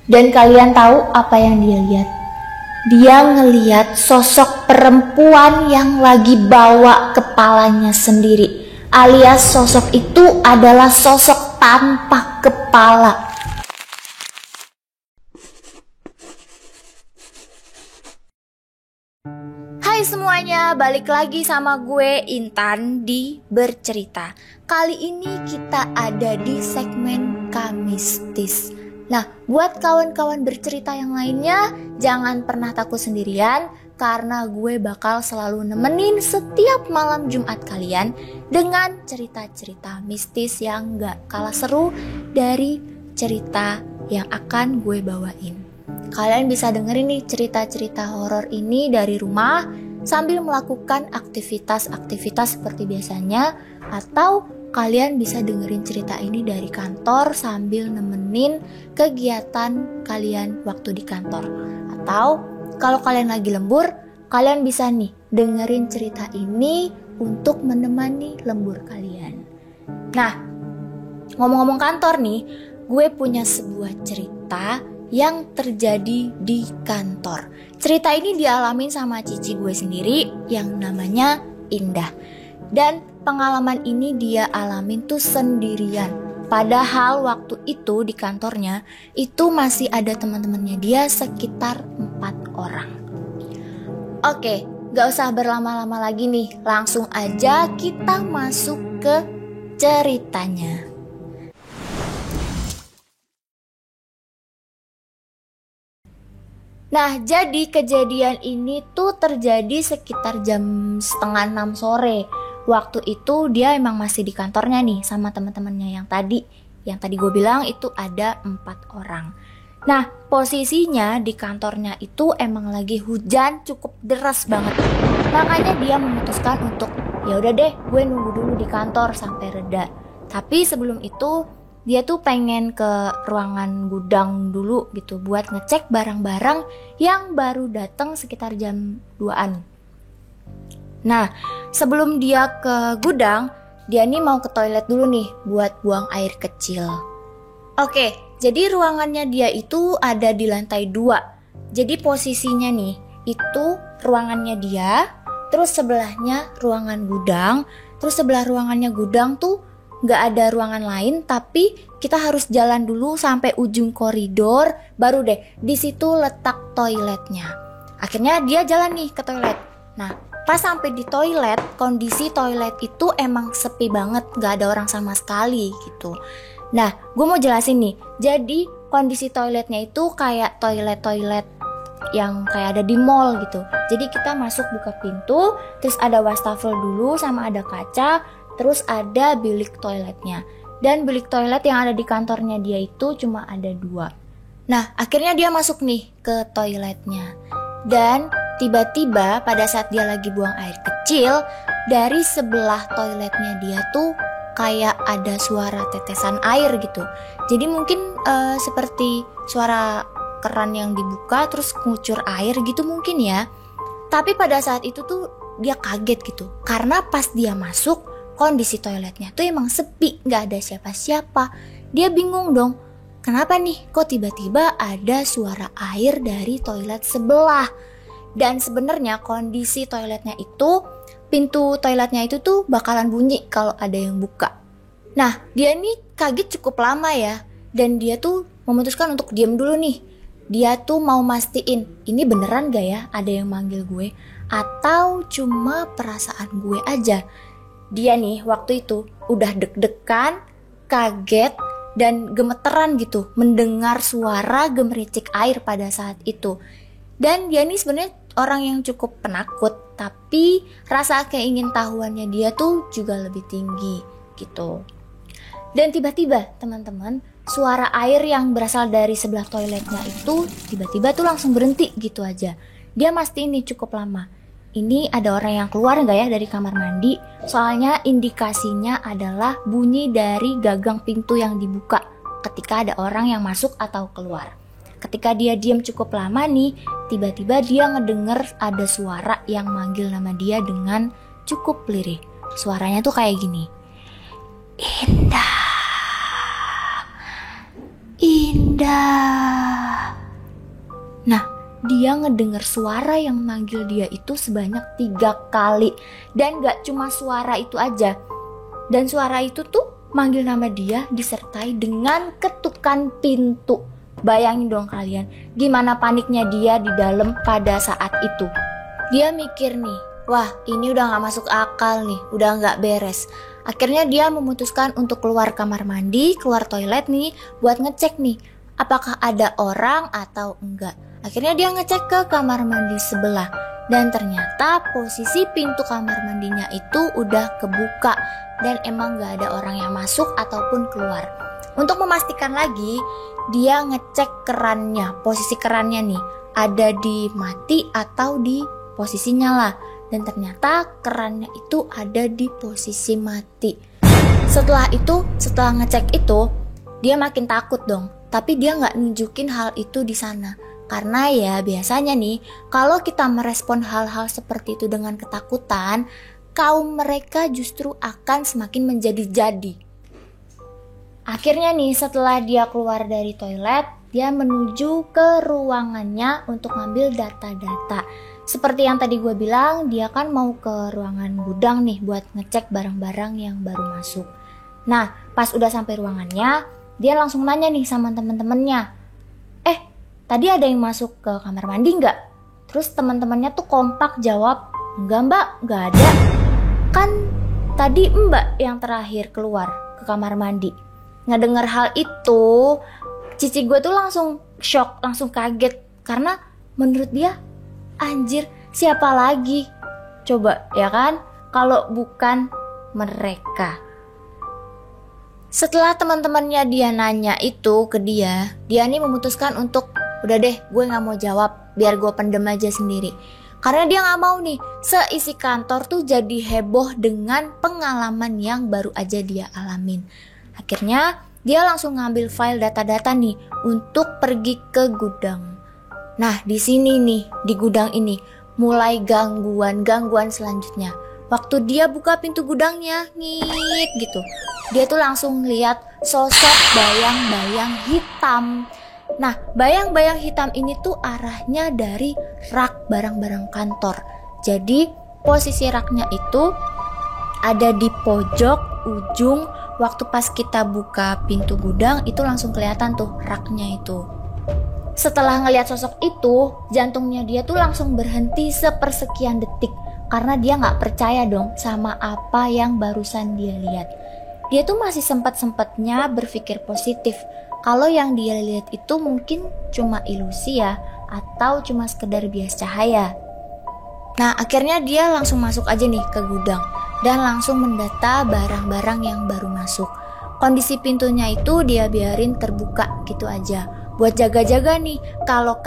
Dan kalian tahu apa yang dia lihat? Dia ngeliat sosok perempuan yang lagi bawa kepalanya sendiri, alias sosok itu adalah sosok tanpa kepala. Hai semuanya, balik lagi sama gue Intan di Bercerita. Kali ini kita ada di segmen Kamistis. Nah, buat kawan-kawan bercerita yang lainnya, jangan pernah takut sendirian, karena gue bakal selalu nemenin setiap malam Jumat kalian dengan cerita-cerita mistis yang gak kalah seru dari cerita yang akan gue bawain. Kalian bisa dengerin nih cerita-cerita horor ini dari rumah sambil melakukan aktivitas-aktivitas seperti biasanya, atau kalian bisa dengerin cerita ini dari kantor sambil nemenin kegiatan kalian waktu di kantor. Atau kalau kalian lagi lembur, kalian bisa nih dengerin cerita ini untuk menemani lembur kalian. Nah, ngomong-ngomong kantor nih, gue punya sebuah cerita yang terjadi di kantor. Cerita ini dialamin sama cici gue sendiri yang namanya Indah. Dan pengalaman ini dia alamin tuh sendirian. Padahal waktu itu di kantornya itu masih ada teman-temannya dia sekitar 4 orang. Oke, gak usah berlama-lama lagi nih. Langsung aja kita masuk ke ceritanya. Nah, jadi kejadian ini tuh terjadi sekitar jam 5:30 sore. Waktu itu dia emang masih di kantornya nih sama teman-temannya yang tadi gue bilang itu ada 4 orang. Nah, posisinya di kantornya itu emang lagi hujan cukup deras banget. Makanya dia memutuskan untuk ya udah deh, gue nunggu dulu di kantor sampai reda. Tapi sebelum itu dia tuh pengen ke ruangan gudang dulu gitu buat ngecek barang-barang yang baru datang sekitar jam 2-an. Nah, sebelum dia ke gudang, dia nih mau ke toilet dulu nih buat buang air kecil. Oke, jadi ruangannya dia itu ada di lantai 2. Jadi posisinya nih, itu ruangannya dia, terus sebelahnya ruangan gudang, terus sebelah ruangannya gudang tuh gak ada ruangan lain, tapi kita harus jalan dulu sampai ujung koridor, baru deh di situ letak toiletnya. Akhirnya dia jalan nih ke toilet. Nah, pas sampai di toilet, kondisi toilet itu emang sepi banget, gak ada orang sama sekali gitu. Nah, gue mau jelasin nih. Jadi kondisi toiletnya itu kayak toilet-toilet yang kayak ada di mall gitu. Jadi kita masuk buka pintu, terus ada wastafel dulu sama ada kaca, terus ada bilik toiletnya. Dan bilik toilet yang ada di kantornya dia itu cuma ada 2. Nah, akhirnya dia masuk nih ke toiletnya. Dan tiba-tiba pada saat dia lagi buang air kecil, dari sebelah toiletnya dia tuh kayak ada suara tetesan air gitu. Jadi mungkin seperti suara keran yang dibuka terus ngucur air gitu mungkin ya. Tapi pada saat itu tuh dia kaget gitu. Karena pas dia masuk, kondisi toiletnya tuh emang sepi, gak ada siapa-siapa. Dia bingung dong, kenapa nih kok tiba-tiba ada suara air dari toilet sebelah. Dan sebenarnya kondisi toiletnya itu, pintu toiletnya itu tuh bakalan bunyi kalau ada yang buka. Nah, dia nih kaget cukup lama ya. Dan dia tuh memutuskan untuk diam dulu nih. Dia tuh mau mastiin, ini beneran gak ya ada yang manggil gue, atau cuma perasaan gue aja. Dia nih waktu itu udah deg-degan, kaget, dan gemeteran gitu mendengar suara gemericik air pada saat itu. Dan dia nih sebenarnya orang yang cukup penakut, tapi rasa keingintahuannya dia tuh juga lebih tinggi gitu. Dan tiba-tiba teman-teman, suara air yang berasal dari sebelah toiletnya itu tiba-tiba tuh langsung berhenti gitu aja. Dia mastiin nih cukup lama. Ini ada orang yang keluar gak ya dari kamar mandi? Soalnya indikasinya adalah bunyi dari gagang pintu yang dibuka ketika ada orang yang masuk atau keluar. Ketika dia diam cukup lama nih, tiba-tiba dia ngedenger ada suara yang manggil nama dia dengan cukup lirih. Suaranya tuh kayak gini. Indah, Indah. dia ngedenger suara yang manggil dia itu sebanyak 3 kali. Dan gak cuma suara itu aja. Dan suara itu tuh manggil nama dia disertai dengan ketukan pintu. Bayangin dong kalian, gimana paniknya dia di dalam pada saat itu. Dia mikir nih, wah ini udah gak masuk akal nih, udah gak beres. Akhirnya dia memutuskan untuk keluar kamar mandi, keluar toilet nih, buat ngecek nih, apakah ada orang atau enggak. Akhirnya dia ngecek ke kamar mandi sebelah. Dan ternyata posisi pintu kamar mandinya itu udah kebuka. Dan emang gak ada orang yang masuk ataupun keluar. Untuk memastikan lagi, dia ngecek kerannya. Posisi kerannya nih, ada di mati atau di posisi nyala. Dan ternyata kerannya itu ada di posisi mati. Setelah ngecek itu, dia makin takut dong. Tapi dia gak nunjukin hal itu di sana. Karena ya biasanya nih, kalau kita merespon hal-hal seperti itu dengan ketakutan, kaum mereka justru akan semakin menjadi-jadi. Akhirnya nih, setelah dia keluar dari toilet, dia menuju ke ruangannya untuk ngambil data-data. Seperti yang tadi gue bilang, dia kan mau ke ruangan gudang nih buat ngecek barang-barang yang baru masuk. Nah, pas udah sampai ruangannya, dia langsung nanya nih sama temen-temennya, tadi ada yang masuk ke kamar mandi nggak? Terus teman-temannya tuh kompak jawab, enggak mbak, nggak ada. Kan tadi mbak yang terakhir keluar ke kamar mandi. Ngedenger hal itu, cici gue tuh langsung shock, langsung kaget. Karena menurut dia, anjir siapa lagi? Coba ya kan, kalau bukan mereka. Setelah teman-temannya dia nanya itu ke dia nih memutuskan untuk udah deh, gue gak mau jawab, biar gue pendem aja sendiri. Karena dia gak mau nih, seisi kantor tuh jadi heboh dengan pengalaman yang baru aja dia alamin. Akhirnya, dia langsung ngambil file data-data nih, untuk pergi ke gudang. Nah, di sini nih, di gudang ini, mulai gangguan selanjutnya. Waktu dia buka pintu gudangnya, ngit gitu. Dia tuh langsung lihat sosok bayang-bayang hitam. Nah, bayang-bayang hitam ini tuh arahnya dari rak barang-barang kantor. Jadi, posisi raknya itu ada di pojok ujung. Waktu pas kita buka pintu gudang, itu langsung kelihatan tuh raknya itu. Setelah ngelihat sosok itu, jantungnya dia tuh langsung berhenti sepersekian detik. Karena dia gak percaya dong sama apa yang barusan dia lihat. Dia tuh masih sempat-sempatnya berpikir positif. Kalau yang dia lihat itu mungkin cuma ilusi ya, atau cuma sekedar bias cahaya. Nah, akhirnya dia langsung masuk aja nih ke gudang dan langsung mendata barang-barang yang baru masuk. Kondisi pintunya itu dia biarin terbuka gitu aja, buat jaga-jaga nih. Kalau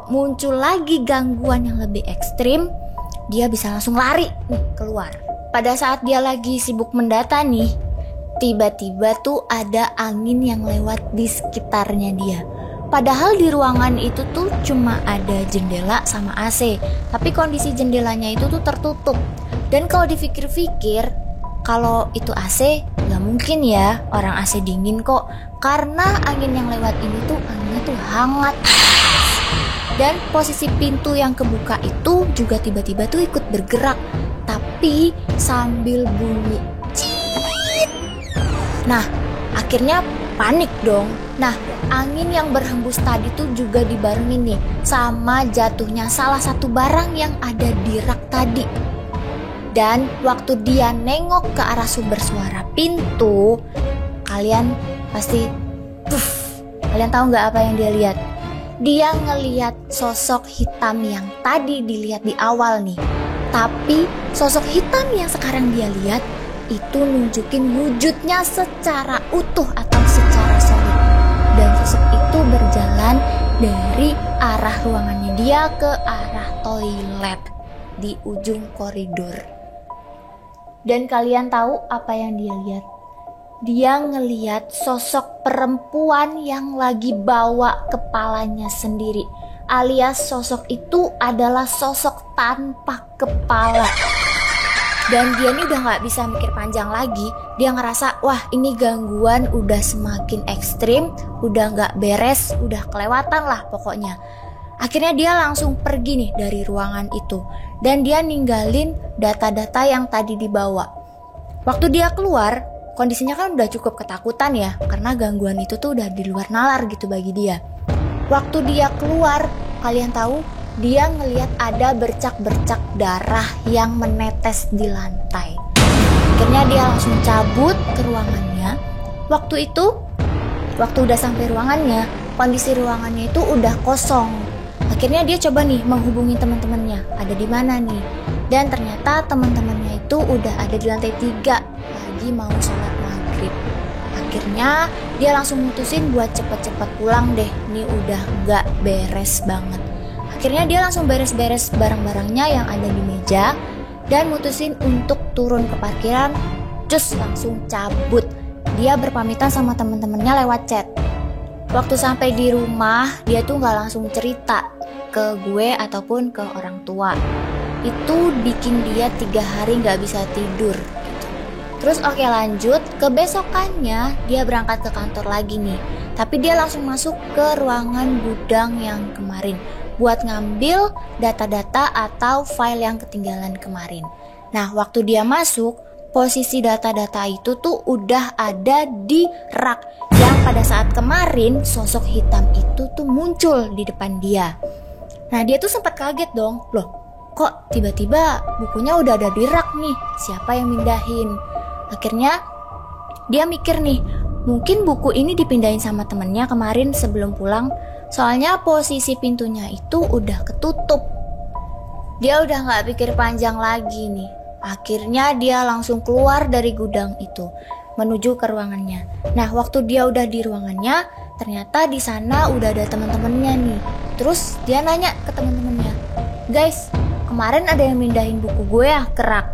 muncul lagi gangguan yang lebih ekstrim, dia bisa langsung lari nih keluar. Pada saat dia lagi sibuk mendata nih, tiba-tiba tuh ada angin yang lewat di sekitarnya dia. Padahal di ruangan itu tuh cuma ada jendela sama AC, tapi kondisi jendelanya itu tuh tertutup. Dan kalau dipikir-pikir, kalau itu AC, gak mungkin ya orang AC dingin kok. Karena angin yang lewat ini tuh anginnya tuh hangat. Dan posisi pintu yang kebuka itu juga tiba-tiba tuh ikut bergerak, tapi sambil bunyi. Nah, akhirnya panik dong. Nah, angin yang berhembus tadi tuh juga dibarengin nih sama jatuhnya salah satu barang yang ada di rak tadi. Dan waktu dia nengok ke arah sumber suara pintu, kalian pasti kalian tahu nggak apa yang dia lihat? Dia ngelihat sosok hitam yang tadi dilihat di awal nih. Tapi sosok hitam yang sekarang dia lihat itu nunjukin wujudnya secara utuh atau secara solid. Dan sosok itu berjalan dari arah ruangannya dia ke arah toilet di ujung koridor. Dan kalian tahu apa yang dia lihat? Dia ngelihat sosok perempuan yang lagi bawa kepalanya sendiri. Alias sosok itu adalah sosok tanpa kepala. Dan dia ini udah gak bisa mikir panjang lagi. Dia ngerasa, wah ini gangguan udah semakin ekstrim, udah gak beres, udah kelewatan lah pokoknya. Akhirnya dia langsung pergi nih dari ruangan itu. Dan dia ninggalin data-data yang tadi dibawa. Waktu dia keluar, kondisinya kan udah cukup ketakutan ya. Karena gangguan itu tuh udah di luar nalar gitu bagi dia. Waktu dia keluar, kalian tahu dia ngelihat ada bercak-bercak darah yang menetes di lantai. Akhirnya dia langsung cabut ke ruangannya. Waktu udah sampai ruangannya, kondisi ruangannya itu udah kosong. Akhirnya dia coba nih menghubungi teman-temannya, ada di mana nih. Dan ternyata teman-temannya itu udah ada di lantai 3, lagi mau sholat maghrib. Akhirnya dia langsung mutusin buat cepet-cepet pulang deh, ini udah gak beres banget. Akhirnya dia langsung beres-beres barang-barangnya yang ada di meja dan mutusin untuk turun ke parkiran, terus langsung cabut. Dia berpamitan sama teman-temannya lewat chat. Waktu sampai di rumah, dia tuh gak langsung cerita ke gue ataupun ke orang tua. Itu bikin dia 3 hari gak bisa tidur gitu. Terus oke, lanjut ke besokannya, dia berangkat ke kantor lagi nih. Tapi dia langsung masuk ke ruangan gudang yang kemarin buat ngambil data-data atau file yang ketinggalan kemarin. Nah, waktu dia masuk, posisi data-data itu tuh udah ada di rak yang pada saat kemarin sosok hitam itu tuh muncul di depan dia. Nah, dia tuh sempat kaget dong. Loh, kok tiba-tiba bukunya udah ada di rak nih? Siapa yang mindahin? Akhirnya dia mikir nih, mungkin buku ini dipindahin sama temennya kemarin sebelum pulang. Soalnya posisi pintunya itu udah ketutup. Dia udah gak pikir panjang lagi nih. Akhirnya dia langsung keluar dari gudang itu menuju ke ruangannya. Nah, waktu dia udah di ruangannya, ternyata di sana udah ada teman-temannya nih. Terus dia nanya ke teman-temannya, "Guys, kemarin ada yang mindahin buku gue ya ke rak?"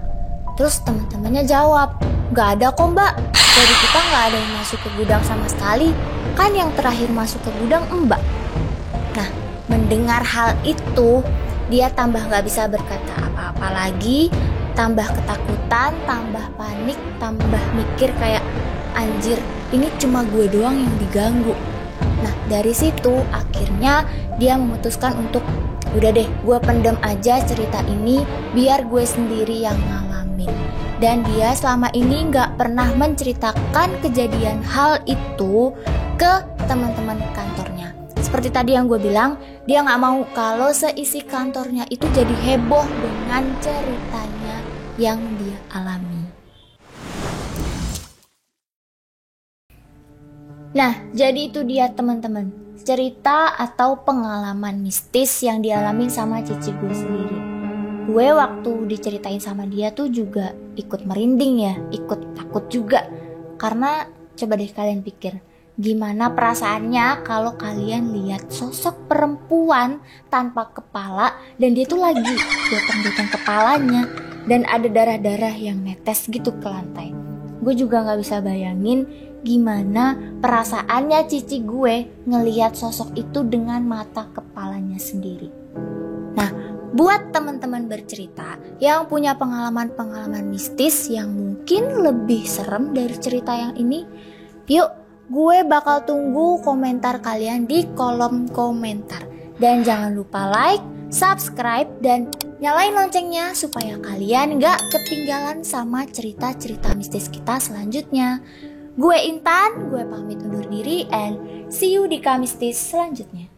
Terus teman-temannya jawab, "Gak ada kok mbak, dari kita gak ada yang masuk ke gudang sama sekali. Kan yang terakhir masuk ke gudang mbak." Nah, mendengar hal itu, dia tambah gak bisa berkata apa-apa lagi, tambah ketakutan, tambah panik, tambah mikir kayak, anjir, ini cuma gue doang yang diganggu. Nah, dari situ akhirnya dia memutuskan untuk, udah deh, gue pendem aja cerita ini biar gue sendiri yang ngalamin. Dan dia selama ini gak pernah menceritakan kejadian hal itu ke teman-teman kantornya. Seperti tadi yang gue bilang, dia gak mau kalau seisi kantornya itu jadi heboh dengan ceritanya yang dia alami. Nah, jadi itu dia teman-teman, cerita atau pengalaman mistis yang dialami sama cici gue sendiri. Gue waktu diceritain sama dia tuh juga ikut merinding ya, ikut takut juga. Karena coba deh kalian pikir, gimana perasaannya kalau kalian lihat sosok perempuan tanpa kepala dan dia tuh lagi gotong-gotong kepalanya dan ada darah-darah yang netes gitu ke lantai. Gue juga gak bisa bayangin gimana perasaannya cici gue ngelihat sosok itu dengan mata kepalanya sendiri. Nah, buat teman-teman bercerita yang punya pengalaman-pengalaman mistis yang mungkin lebih serem dari cerita yang ini, yuk, gue bakal tunggu komentar kalian di kolom komentar. Dan jangan lupa like, subscribe, dan nyalain loncengnya supaya kalian gak ketinggalan sama cerita-cerita mistis kita selanjutnya. Gue Intan, gue pamit undur diri and see you di Kamistis selanjutnya.